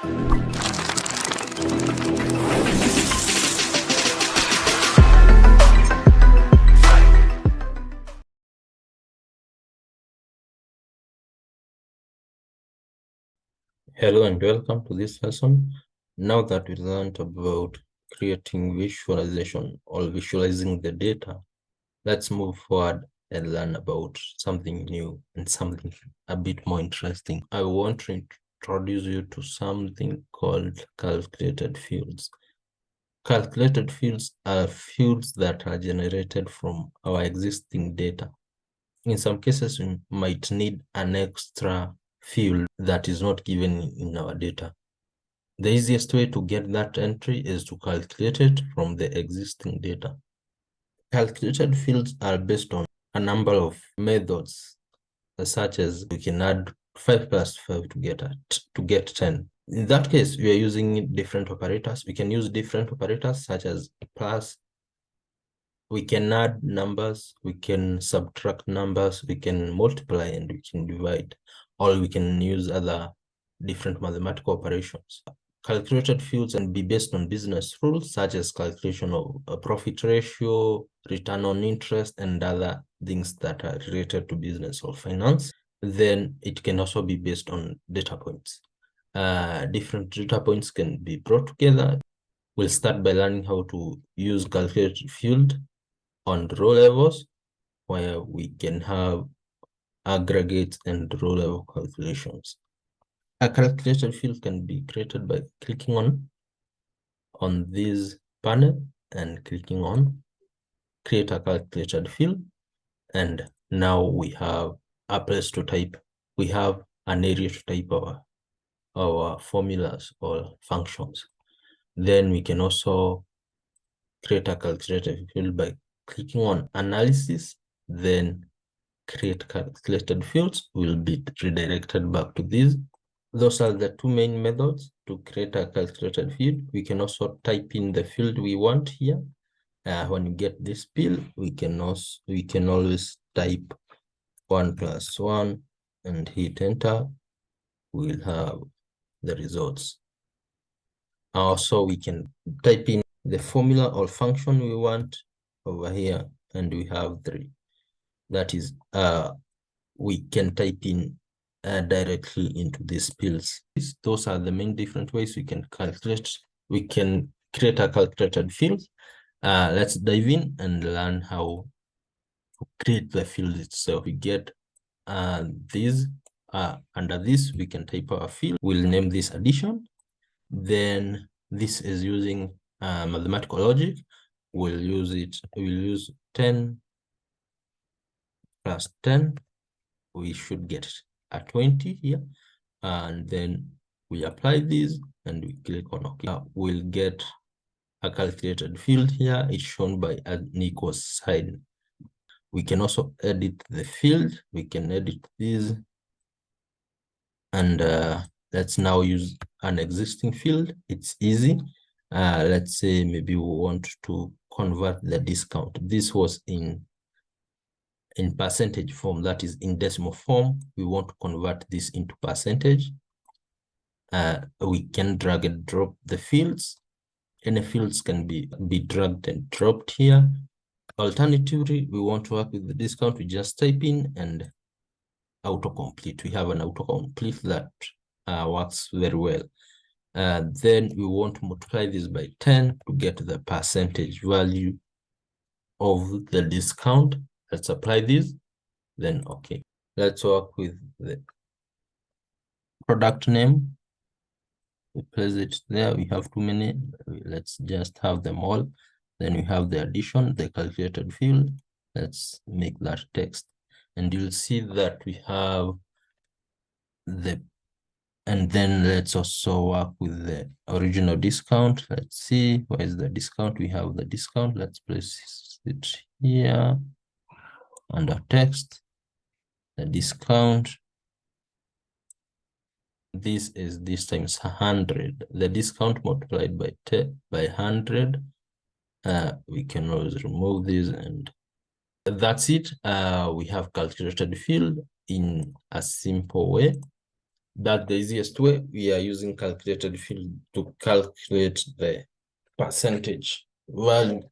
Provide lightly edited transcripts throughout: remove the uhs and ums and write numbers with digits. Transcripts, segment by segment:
Hello and welcome to this lesson. Now that we learned about creating visualization or visualizing the data, let's move forward and learn about something new and something a bit more interesting. I want to introduce you to something called calculated fields. Calculated fields are fields that are generated from our existing data. In some cases, we might need an extra field that is not given in our data. The easiest way to get that entry is to calculate it from the existing data. Calculated fields are based on a number of methods, such as we can add 5 plus 5 to get 10. In that case, we are using different operators. We can use different operators such as plus. We can add numbers, we can subtract numbers, we can multiply, and we can divide, or we can use other different mathematical operations. Calculated fields can be based on business rules, such as calculation of a profit ratio, return on interest, and other things that are related to business or finance. Then it can also be based on data points. Different data points can be brought together. We'll start by learning how to use calculated field on row levels, where we can have aggregates and row level calculations. A calculated field can be created by clicking on this panel and clicking on create a calculated field, and now we have a place to type. We have an area to type our formulas or functions. Then we can also create a calculated field by clicking on analysis, then create calculated fields will be redirected back to these. Those are the two main methods to create a calculated field. We can also type in the field we want here. When you get this field, we can always type 1 plus 1 and hit enter. We'll have the results. Also, we can type in the formula or function we want over here, and we have 3. That is, we can type in directly into these fields. Those are the main different ways we can calculate. We can create a calculated field. Let's dive in and learn how to create the field itself. We get these. Under this, we can type our field. We'll name this addition. Then this is using mathematical logic. We'll use 10 plus 10. We should get a 20 here, and then we apply this and we click on OK. We'll get a calculated field here. It's shown by an equals sign. We can also edit the field. We can edit this, and let's now use an existing field. It's easy. Let's say maybe we want to convert the discount. This was in percentage form, that is in decimal form. We want to convert this into percentage. We can drag and drop the fields. Any fields can be dragged and dropped here. Alternatively, we want to work with the discount. We just type in and autocomplete. We have an autocomplete that works very well. Then we want to multiply this by 10 to get the percentage value of the discount. Let's apply this, then okay. Let's work with the product name. We place it there. We have too many. Let's just have them all. Then we have the addition, the calculated field. Let's make that text. And you'll see that we have and then let's also work with the original discount. Let's see, where is the discount? We have the discount. Let's place it here under text, the discount. This is this times 100. The discount multiplied by 100. We can always remove this, and that's it. We have calculated field in a simple way. That's the easiest way. We are using calculated field to calculate the percentage value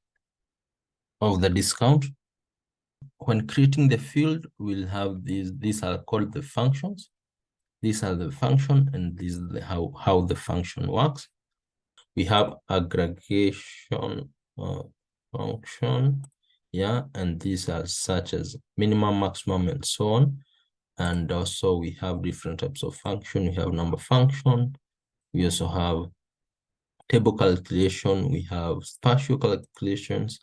of the discount. When creating the field, we'll have these are called the functions. These are the function, and this is how the function works. We have aggregation function, yeah, and these are such as minimum, maximum, and so on. And also we have different types of function. We have number function. We also have table calculation. We have spatial calculations.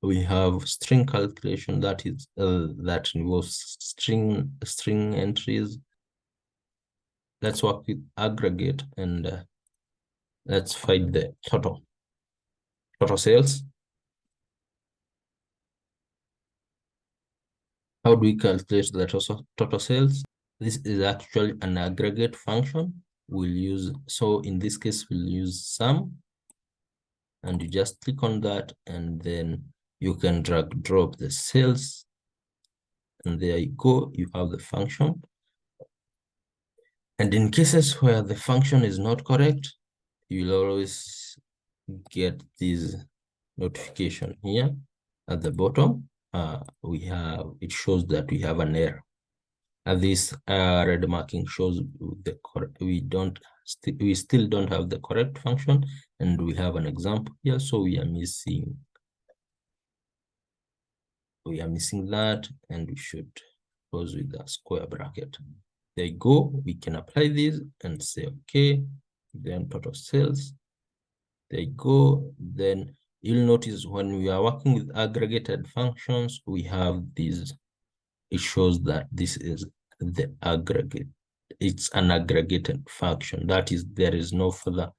We have string calculation, that is that involves string entries. Let's work with aggregate, and let's find the total sales. How do we calculate the total sales? This is actually an aggregate function. We'll use, so in this case, we'll use sum, and you just click on that, and then you can drag drop the sales, and there you go, you have the function. And in cases where the function is not correct, you'll always get this notification here at the bottom. It shows that we have an error. And this red marking shows the correct. We still don't have the correct function, and we have an example here. So we are missing that, and we should close with a square bracket. There you go. We can apply this and say okay. Then total sales. There you go. Then you'll notice when we are working with aggregated functions, we have these. It shows that this is the aggregate. It's an aggregated function. That is, there is no further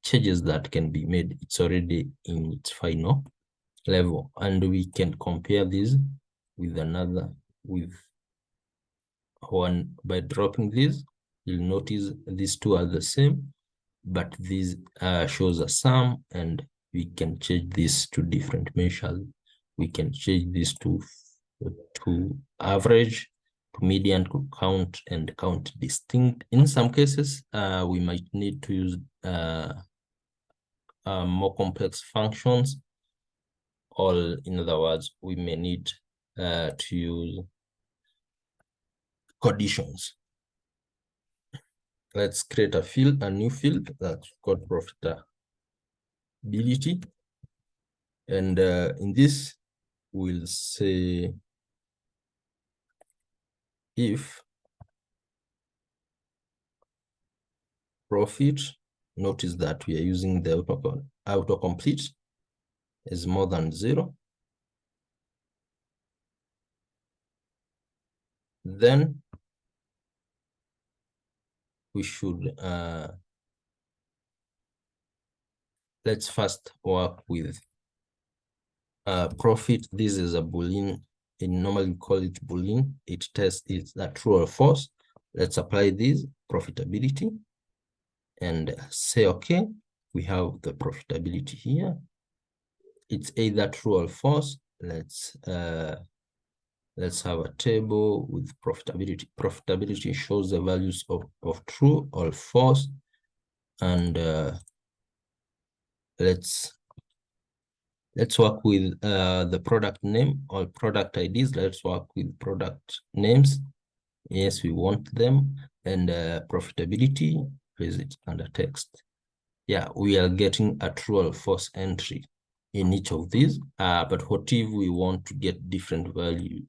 changes that can be made. It's already in its final level. And we can compare this with one by dropping this. You'll notice these two are the same, but this shows a sum, and we can change this to different measures. We can change this to average, to median, to count, and count distinct. In some cases, we might need to use more complex functions, or in other words, we may need to use conditions. Let's create a new field that's called profitability. And in this, we'll say if profit, notice that we are using the autocomplete, is more than 0. Then we should, let's first work with profit. This is a Boolean. We normally call it Boolean. It tests it's that true or false. Let's apply this profitability and say, okay, we have the profitability here. It's either true or false. Let's have a table with profitability. Profitability shows the values of true or false. And let's work with the product name or product IDs. Let's work with product names. Yes, we want them. And profitability, place it under text. Yeah, we are getting a true or false entry in each of these. But what if we want to get different values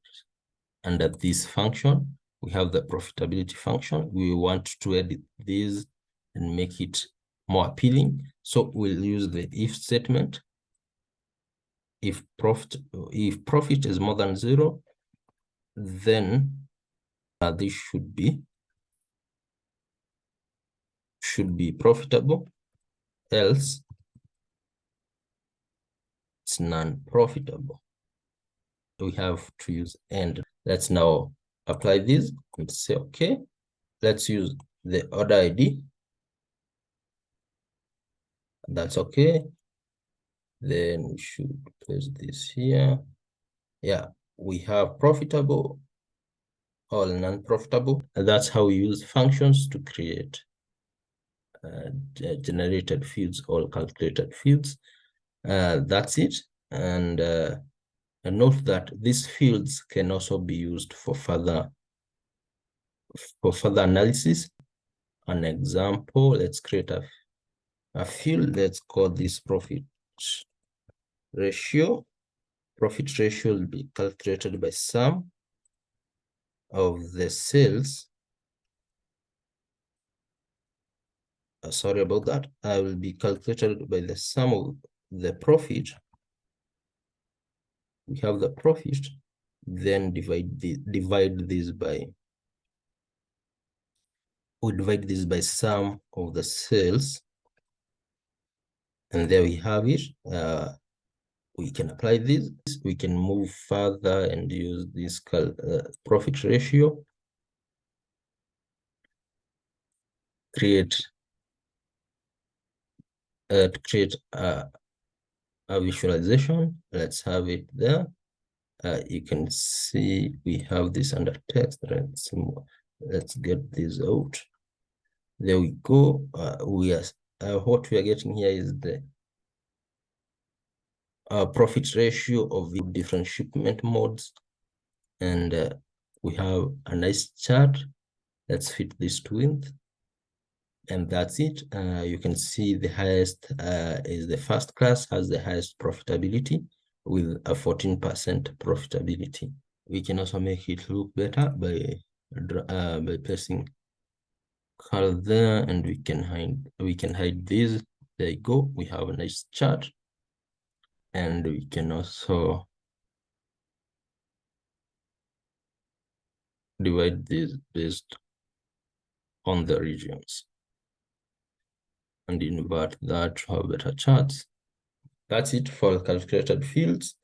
under this function? We have the profitability function. We want to edit this and make it more appealing. So we'll use the if statement. If profit is more than 0, then this should be profitable, else it's non-profitable. We have to use and. Let's now apply this and say okay. Let's use the order ID. That's okay. Then we should place this here. Yeah, we have profitable all non-profitable. That's how we use functions to create generated fields, all calculated fields. That's it. And note that these fields can also be used for further analysis. An example, let's create a field. Let's call this profit ratio. Profit ratio will be calculated by sum of the sales. Sorry about that. I will be calculated by the sum of the profit. We have the profit, then divide this by sum of the sales, and there we have it. We can apply this. We can move further and use this profit ratio. To create a visualization. Let's have it there. You can see we have this under text. Let's get this out. There we go. What we are getting here is the profit ratio of the different shipment modes, and we have a nice chart. Let's fit this to width, and that's it. You can see the highest is the first class, has the highest profitability with a 14% profitability. We can also make it look better by placing color there, and we can hide this. There you go. We have a nice chart, and we can also divide this based on the regions and invert that to have better charts. That's it for calculated fields,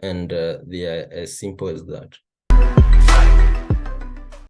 and they are as simple as that.